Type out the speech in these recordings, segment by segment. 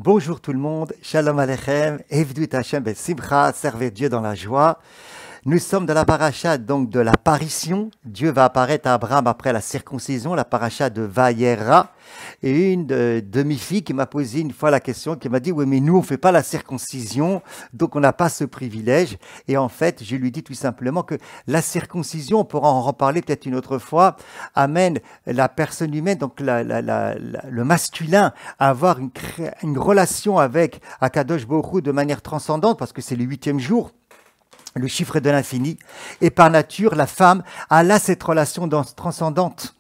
Bonjour tout le monde, Shalom Aleichem, Evdut Hashem ben Simcha, servez Dieu dans la joie. Nous sommes dans la paracha donc de l'apparition. Dieu va apparaître à Abraham après la circoncision, la paracha de Vayera. Et une demi-fille qui m'a posé une fois la question, qui m'a dit « Oui, mais nous, on ne fait pas la circoncision, donc on n'a pas ce privilège. » Et en fait, je lui dis tout simplement que la circoncision, on pourra en reparler peut-être une autre fois, amène la personne humaine, donc le masculin, à avoir une relation avec Akadosh Baruch Hu de manière transcendante, parce que c'est le 8e jour. Le chiffre de l'infini. Et par nature, la femme a là cette relation transcendante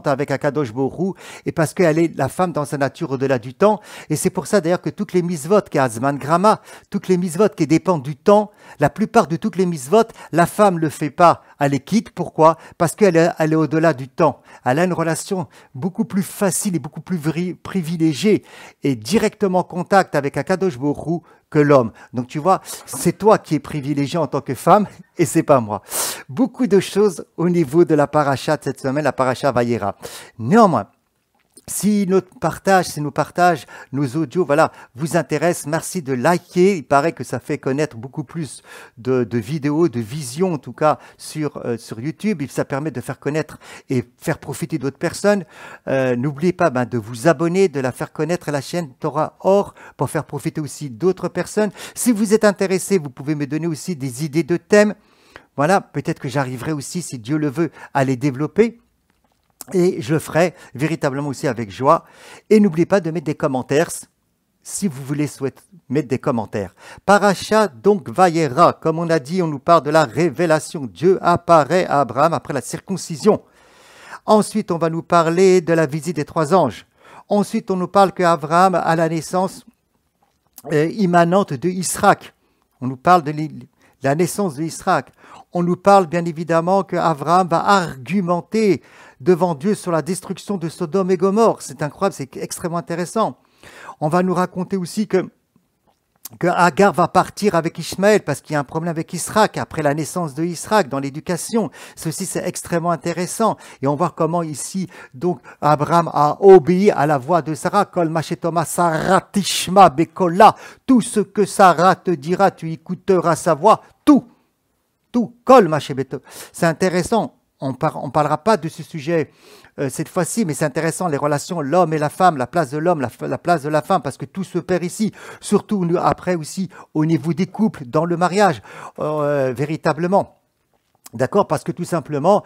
avec Akadosh Baruch Hu, et parce qu'elle est la femme dans sa nature au-delà du temps. Et c'est pour ça d'ailleurs que toutes les misvot qui Azman Grama, toutes les misvot qui dépendent du temps, la plupart de toutes les misvot, la femme ne le fait pas, elle les quitte. Pourquoi? Parce qu'elle est au-delà du temps. Elle a une relation beaucoup plus facile et beaucoup plus privilégiée et directement en contact avec Akadosh Baruch Hu que l'homme. Donc tu vois, c'est toi qui es privilégié en tant que femme et c'est pas moi. Beaucoup de choses au niveau de la paracha de cette semaine, la paracha Vayera. Néanmoins, si nos partages, nos audios, voilà, vous intéressent, merci de liker. Il paraît que ça fait connaître beaucoup plus de vidéos, de visions en tout cas sur YouTube. Et ça permet de faire connaître et faire profiter d'autres personnes. N'oubliez pas de vous abonner, de la faire connaître la chaîne Torah Or pour faire profiter aussi d'autres personnes. Si vous êtes intéressé, vous pouvez me donner aussi des idées de thèmes. Voilà, peut-être que j'arriverai aussi, si Dieu le veut, à les développer. Et je le ferai véritablement aussi avec joie. Et n'oubliez pas de mettre des commentaires, si vous voulez mettre des commentaires. Paracha, donc, Vayera, comme on a dit, on nous parle de la révélation. Dieu apparaît à Abraham après la circoncision. Ensuite, on va nous parler de la visite des 3 anges. Ensuite, on nous parle qu'Abraham a la naissance immanente de Israël. On nous parle de la naissance de Israël. On nous parle bien évidemment qu'Abraham va argumenter devant Dieu sur la destruction de Sodome et Gomorrhe. C'est incroyable, c'est extrêmement intéressant. On va nous raconter aussi que Agar va partir avec Ishmaël parce qu'il y a un problème avec Israël après la naissance de Israël dans l'éducation. Ceci, c'est extrêmement intéressant. Et on voit comment ici, donc, Abraham a obéi à la voix de Sarah. Kol machetoma Sarah tishma bekola. Tout ce que Sarah te dira, tu écouteras sa voix. Tout. Kol machetoma. C'est intéressant. On parlera pas de ce sujet cette fois-ci, mais c'est intéressant, les relations, l'homme et la femme, la place de l'homme, la place de la femme, parce que tout se perd ici, surtout après aussi au niveau des couples, dans le mariage, véritablement. D'accord? Parce que tout simplement,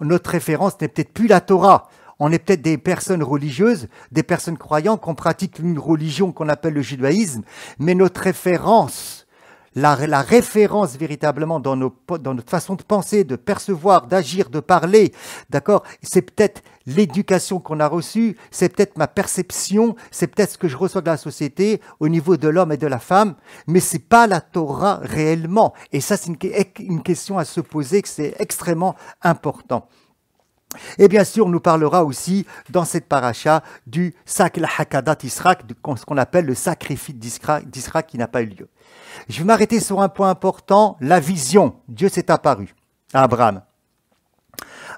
notre référence n'est peut-être plus la Torah. On est peut-être des personnes religieuses, des personnes croyantes, qu'on pratique une religion qu'on appelle le judaïsme, mais notre référence, la référence véritablement dans notre façon de penser, de percevoir, d'agir, de parler, d'accord, c'est peut-être l'éducation qu'on a reçue, c'est peut-être ma perception, c'est peut-être ce que je reçois de la société au niveau de l'homme et de la femme, mais c'est pas la Torah réellement. Et ça, c'est une question à se poser, que c'est extrêmement important. Et bien sûr, on nous parlera aussi dans cette paracha du Sakla Hakadat Israq, ce qu'on appelle le sacrifice d'Israël qui n'a pas eu lieu. Je vais m'arrêter sur un point important, la vision. Dieu s'est apparu à Abraham.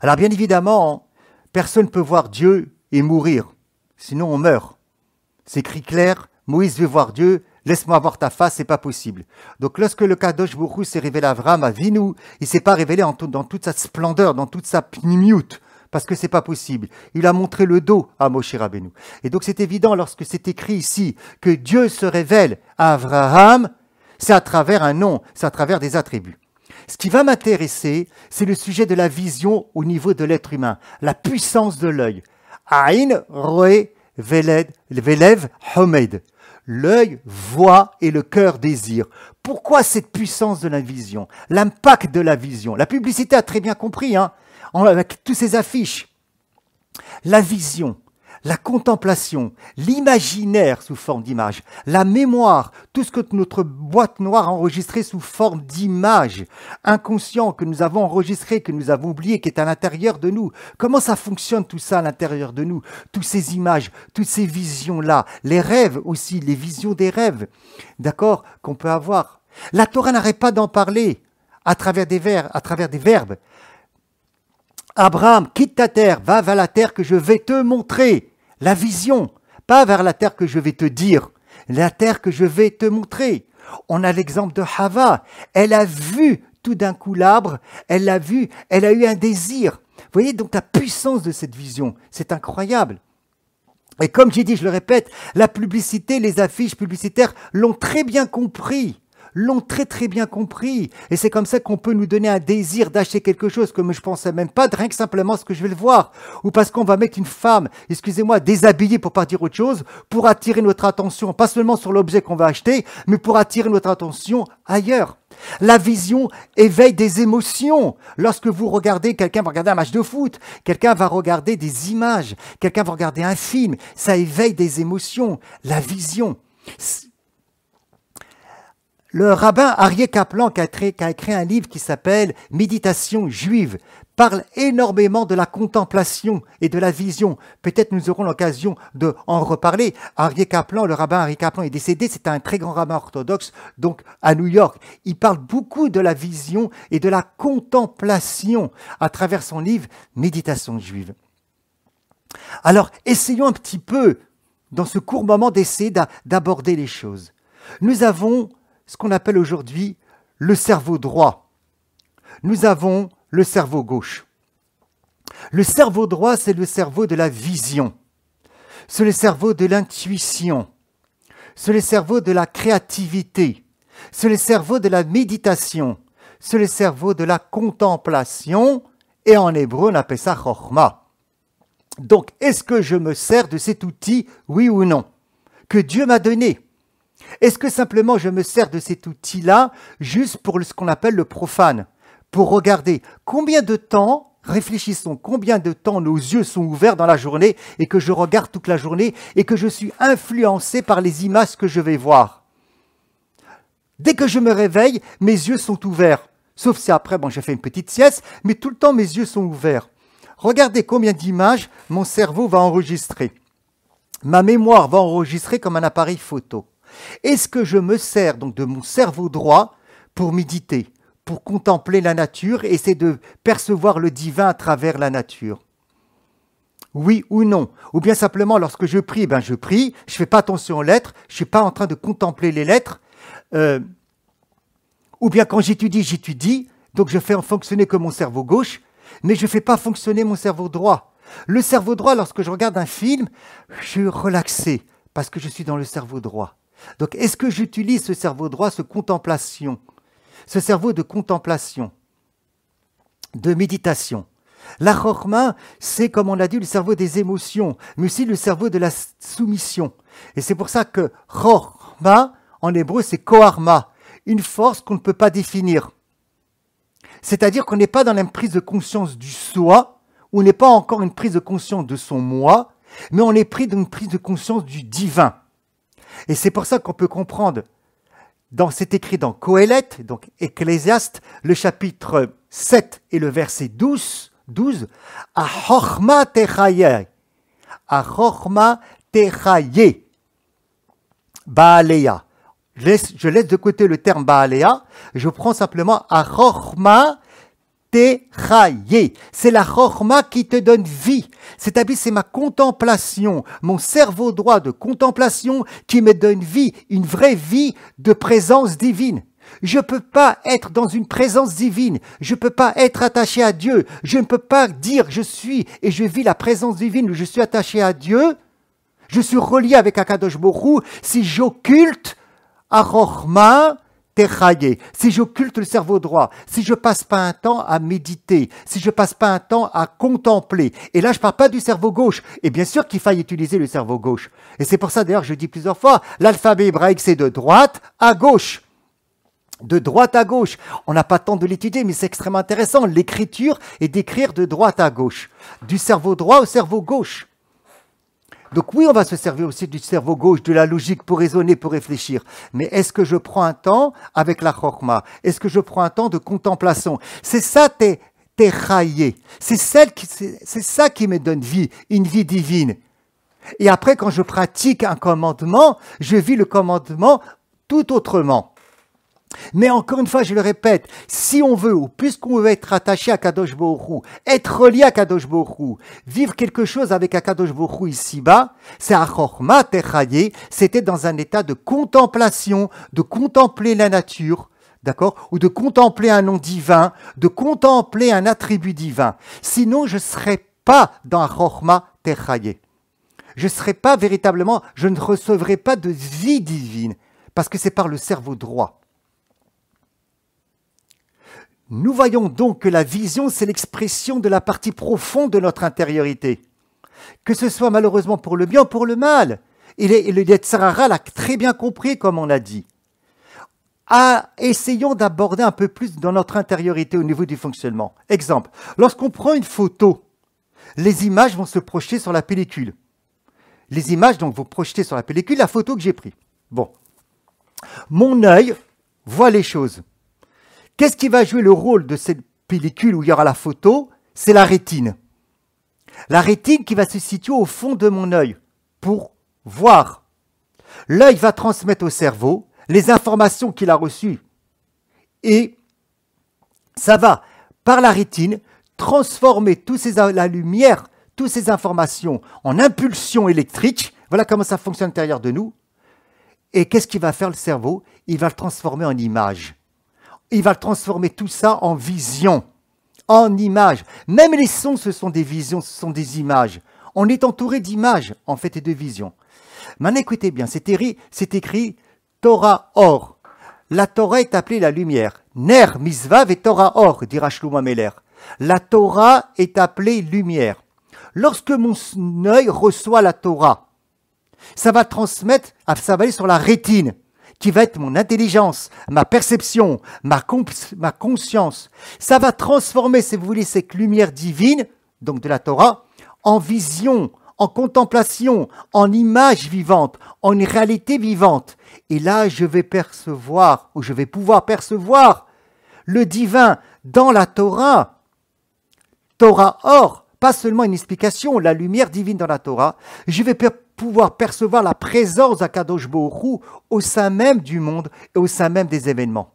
Alors bien évidemment, personne ne peut voir Dieu et mourir, sinon on meurt. C'est écrit clair, Moïse veut voir Dieu, laisse-moi voir ta face, c'est pas possible. Donc lorsque le Kadosh Baruch Hu s'est révélé à Abraham, à Vinou, il ne s'est pas révélé dans toute sa splendeur, dans toute sa pnimiut, parce que c'est pas possible. Il a montré le dos à Moshe Rabbeinu. Et donc c'est évident lorsque c'est écrit ici que Dieu se révèle à Abraham, c'est à travers un nom, c'est à travers des attributs. Ce qui va m'intéresser, c'est le sujet de la vision au niveau de l'être humain, la puissance de l'œil. Aïn, roé, velev, homed. L'œil voit et le cœur désire. Pourquoi cette puissance de la vision? L'impact de la vision. La publicité a très bien compris, avec toutes ces affiches. La vision, la contemplation, l'imaginaire sous forme d'image, la mémoire, tout ce que notre boîte noire a enregistré sous forme d'image, inconscient que nous avons enregistré, que nous avons oublié, qui est à l'intérieur de nous. Comment ça fonctionne tout ça à l'intérieur de nous? Toutes ces images, toutes ces visions-là, les rêves aussi, les visions des rêves, d'accord, qu'on peut avoir. La Torah n'arrête pas d'en parler à travers des verbes. Abraham, quitte ta terre, va vers la terre que je vais te montrer. La vision. pas vers la terre que je vais te dire, la terre que je vais te montrer. On a l'exemple de Hava. Elle a vu tout d'un coup l'arbre, elle l'a vu, elle a eu un désir. Vous voyez donc la puissance de cette vision, c'est incroyable. Et comme j'ai dit, je le répète, la publicité, les affiches publicitaires l'ont très bien compris. L'ont très bien compris. Et c'est comme ça qu'on peut nous donner un désir d'acheter quelque chose que je ne pensais même pas, rien que simplement ce que je vais le voir. Ou parce qu'on va mettre une femme, excusez-moi, déshabillée pour pas dire autre chose, pour attirer notre attention, pas seulement sur l'objet qu'on va acheter, mais pour attirer notre attention ailleurs. La vision éveille des émotions. Lorsque vous regardez, quelqu'un va regarder un match de foot, quelqu'un va regarder des images, quelqu'un va regarder un film, ça éveille des émotions. La vision. Le rabbin Aryeh Kaplan, qui a écrit un livre qui s'appelle « Méditation juive », parle énormément de la contemplation et de la vision. Peut-être nous aurons l'occasion d'en reparler. Le rabbin Aryeh Kaplan est décédé, c'est un très grand rabbin orthodoxe, donc à New York. Il parle beaucoup de la vision et de la contemplation à travers son livre « Méditation juive ». Alors, essayons un petit peu, dans ce court moment, d'essayer d'aborder les choses. Nous avons ce qu'on appelle aujourd'hui le cerveau droit. Nous avons le cerveau gauche. Le cerveau droit, c'est le cerveau de la vision. C'est le cerveau de l'intuition. C'est le cerveau de la créativité. C'est le cerveau de la méditation. C'est le cerveau de la contemplation. Et en hébreu, on appelle ça chokhma. Donc, est-ce que je me sers de cet outil, oui ou non, que Dieu m'a donné? Est-ce que simplement je me sers de cet outil-là juste pour ce qu'on appelle le profane, pour regarder combien de temps, réfléchissons, combien de temps nos yeux sont ouverts dans la journée et que je regarde toute la journée et que je suis influencé par les images que je vais voir. Dès que je me réveille, mes yeux sont ouverts, sauf si après, j'ai fait une petite sieste, mais tout le temps mes yeux sont ouverts. Regardez combien d'images mon cerveau va enregistrer. Ma mémoire va enregistrer comme un appareil photo. Est-ce que je me sers donc de mon cerveau droit pour méditer, pour contempler la nature et essayer de percevoir le divin à travers la nature? Oui ou non? Ou bien simplement lorsque je prie, je prie, je ne fais pas attention aux lettres, je ne suis pas en train de contempler les lettres. Ou bien quand j'étudie, donc je fais fonctionner que mon cerveau gauche, mais je ne fais pas fonctionner mon cerveau droit. Le cerveau droit, lorsque je regarde un film, je suis relaxé parce que je suis dans le cerveau droit. Donc, est-ce que j'utilise ce cerveau droit, ce cerveau de contemplation, de méditation? La chokhma, c'est, comme on l'a dit, le cerveau des émotions, mais aussi le cerveau de la soumission. Et c'est pour ça que chokhma, en hébreu, c'est koharma, une force qu'on ne peut pas définir. C'est-à-dire qu'on n'est pas dans la prise de conscience du soi, on n'est pas encore une prise de conscience de son moi, mais on est pris dans une prise de conscience du divin. Et c'est pour ça qu'on peut comprendre, c'est écrit dans Qohélet, donc Ecclésiaste, le chapitre 7 et le verset 12, « Achorma techaye, Achorma techaye, Baaleya ». Je laisse de côté le terme Baaleya, je prends simplement Achorma techaye. C'est la chokhma qui te donne vie. C'est-à-dire, c'est ma contemplation, mon cerveau droit de contemplation qui me donne vie, une vraie vie de présence divine. Je ne peux pas être dans une présence divine, je ne peux pas être attaché à Dieu, je ne peux pas dire je suis et je vis la présence divine, je suis attaché à Dieu, je suis relié avec Akadosh Borou si j'occulte à chokhma techaye, si j'occulte le cerveau droit, si je passe pas un temps à méditer, si je passe pas un temps à contempler. Et là, je parle pas du cerveau gauche. Et bien sûr qu'il faille utiliser le cerveau gauche. Et c'est pour ça, d'ailleurs, je dis plusieurs fois, l'alphabet hébraïque, c'est de droite à gauche. De droite à gauche. On n'a pas le temps de l'étudier, mais c'est extrêmement intéressant. L'écriture est d'écrire de droite à gauche. Du cerveau droit au cerveau gauche. Donc oui, on va se servir aussi du cerveau gauche, de la logique pour raisonner, pour réfléchir. Mais est-ce que je prends un temps avec la chokhma? Est-ce que je prends un temps de contemplation? C'est ça, techaye. C'est ça qui me donne vie, une vie divine. Et après, quand je pratique un commandement, je vis le commandement tout autrement. Mais encore une fois, je le répète, si on veut, ou puisqu'on veut être attaché à Kadosh Baruch Hu, être relié à Kadosh Baruch Hu, vivre quelque chose avec Kadosh Baruch Hu ici-bas, c'est à Chochma Techaye, c'était dans un état de contemplation, de contempler la nature, d'accord, ou de contempler un nom divin, de contempler un attribut divin. Sinon, je ne serais pas dans Chochma Techaye. Je ne serais pas véritablement, je ne recevrais pas de vie divine, parce que c'est par le cerveau droit. Nous voyons donc que la vision, c'est l'expression de la partie profonde de notre intériorité. Que ce soit malheureusement pour le bien ou pour le mal. Et le Yetzer Hara l'a très bien compris, comme on a dit. Essayons d'aborder un peu plus dans notre intériorité au niveau du fonctionnement. Exemple, lorsqu'on prend une photo, les images vont se projeter sur la pellicule. Les images donc vont projeter sur la pellicule la photo que j'ai prise. Bon. Mon œil voit les choses. Qu'est-ce qui va jouer le rôle de cette pellicule où il y aura la photo? C'est la rétine. La rétine qui va se situer au fond de mon œil pour voir. L'œil va transmettre au cerveau les informations qu'il a reçues. Et ça va, par la rétine, transformer la lumière, toutes ces informations en impulsions électriques. Voilà comment ça fonctionne à l'intérieur de nous. Et qu'est-ce qu'il va faire le cerveau? Il va le transformer en image. Il va transformer tout ça en vision, en images. Même les sons, ce sont des visions, ce sont des images. On est entouré d'images, en fait, et de visions. Maintenant, écoutez bien, c'est écrit Torah Or. La Torah est appelée la lumière. Ner, Misvav et Torah Or, dira Shlomo Ameler. La Torah est appelée lumière. Lorsque mon œil reçoit la Torah, ça va transmettre, ça va aller sur la rétine, qui va être mon intelligence, ma perception, ma conscience. Ça va transformer, si vous voulez, cette lumière divine, donc de la Torah, en vision, en contemplation, en image vivante, en une réalité vivante. Et là, je vais percevoir, ou je vais pouvoir percevoir le divin dans la Torah. Torah Or, pas seulement une explication, la lumière divine dans la Torah. Je vais pouvoir percevoir la présence d'Akadosh Baruch Hu au sein même du monde et au sein même des événements.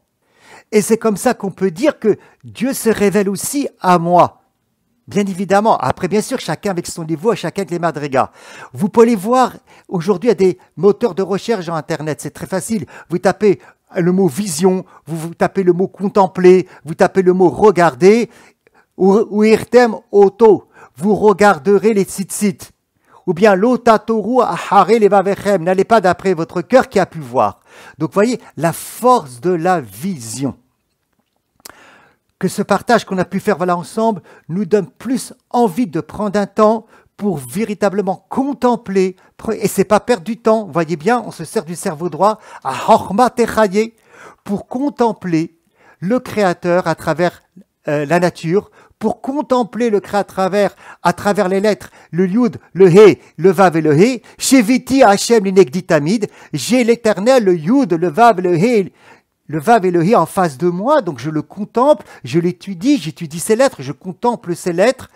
Et c'est comme ça qu'on peut dire que Dieu se révèle aussi à moi. Bien évidemment, après bien sûr, chacun avec son niveau, chacun avec les madrigas. Vous pouvez voir, aujourd'hui, il y a des moteurs de recherche sur Internet, c'est très facile. Vous tapez le mot vision, vous tapez le mot contempler, vous tapez le mot regarder, ou irtem auto, vous regarderez les sites. Ou bien l'otatoru ahare levavechem, n'allez pas d'après votre cœur qui a pu voir. Donc voyez, la force de la vision. Que ce partage qu'on a pu faire voilà, ensemble nous donne plus envie de prendre un temps pour véritablement contempler, et c'est pas perdre du temps, voyez bien, on se sert du cerveau droit, à Chochma Techaye, pour contempler le Créateur à travers la nature, pour contempler le Créateur à travers les lettres, le Yud, le He, le Vav et le He, Sheviti Hashem l'inegditamid, j'ai l'Éternel, le Yud, le Vav et le He, le Vav et le He en face de moi, donc je le contemple, je l'étudie, j'étudie ces lettres, je contemple ces lettres,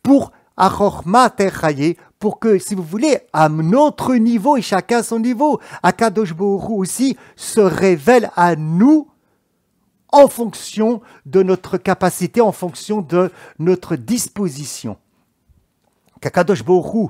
pour Achorma Techaye, pour que, si vous voulez, à notre niveau, et chacun à son niveau, Akadosh Baruch Hu aussi se révèle à nous en fonction de notre capacité, en fonction de notre disposition. Qu'Akadosh Baruch Hu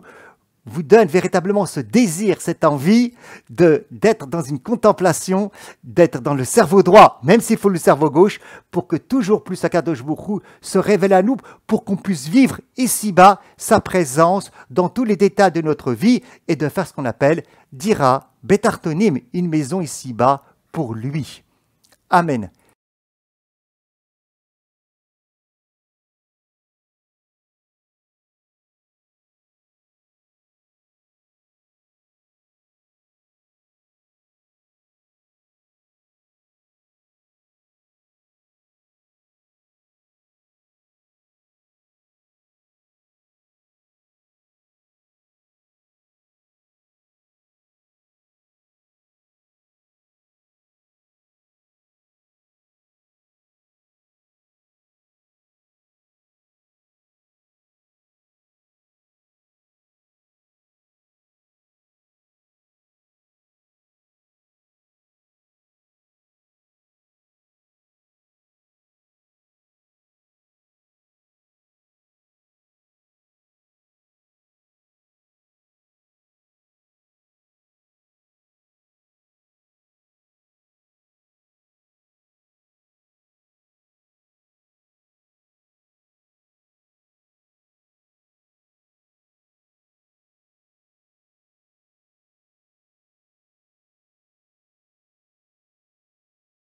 vous donne véritablement ce désir, cette envie d'être dans une contemplation, d'être dans le cerveau droit, même s'il faut le cerveau gauche, pour que toujours plus Akadosh Baruch Hu se révèle à nous, pour qu'on puisse vivre ici-bas sa présence dans tous les détails de notre vie et de faire ce qu'on appelle Dira Betartonim, une maison ici-bas pour lui. Amen.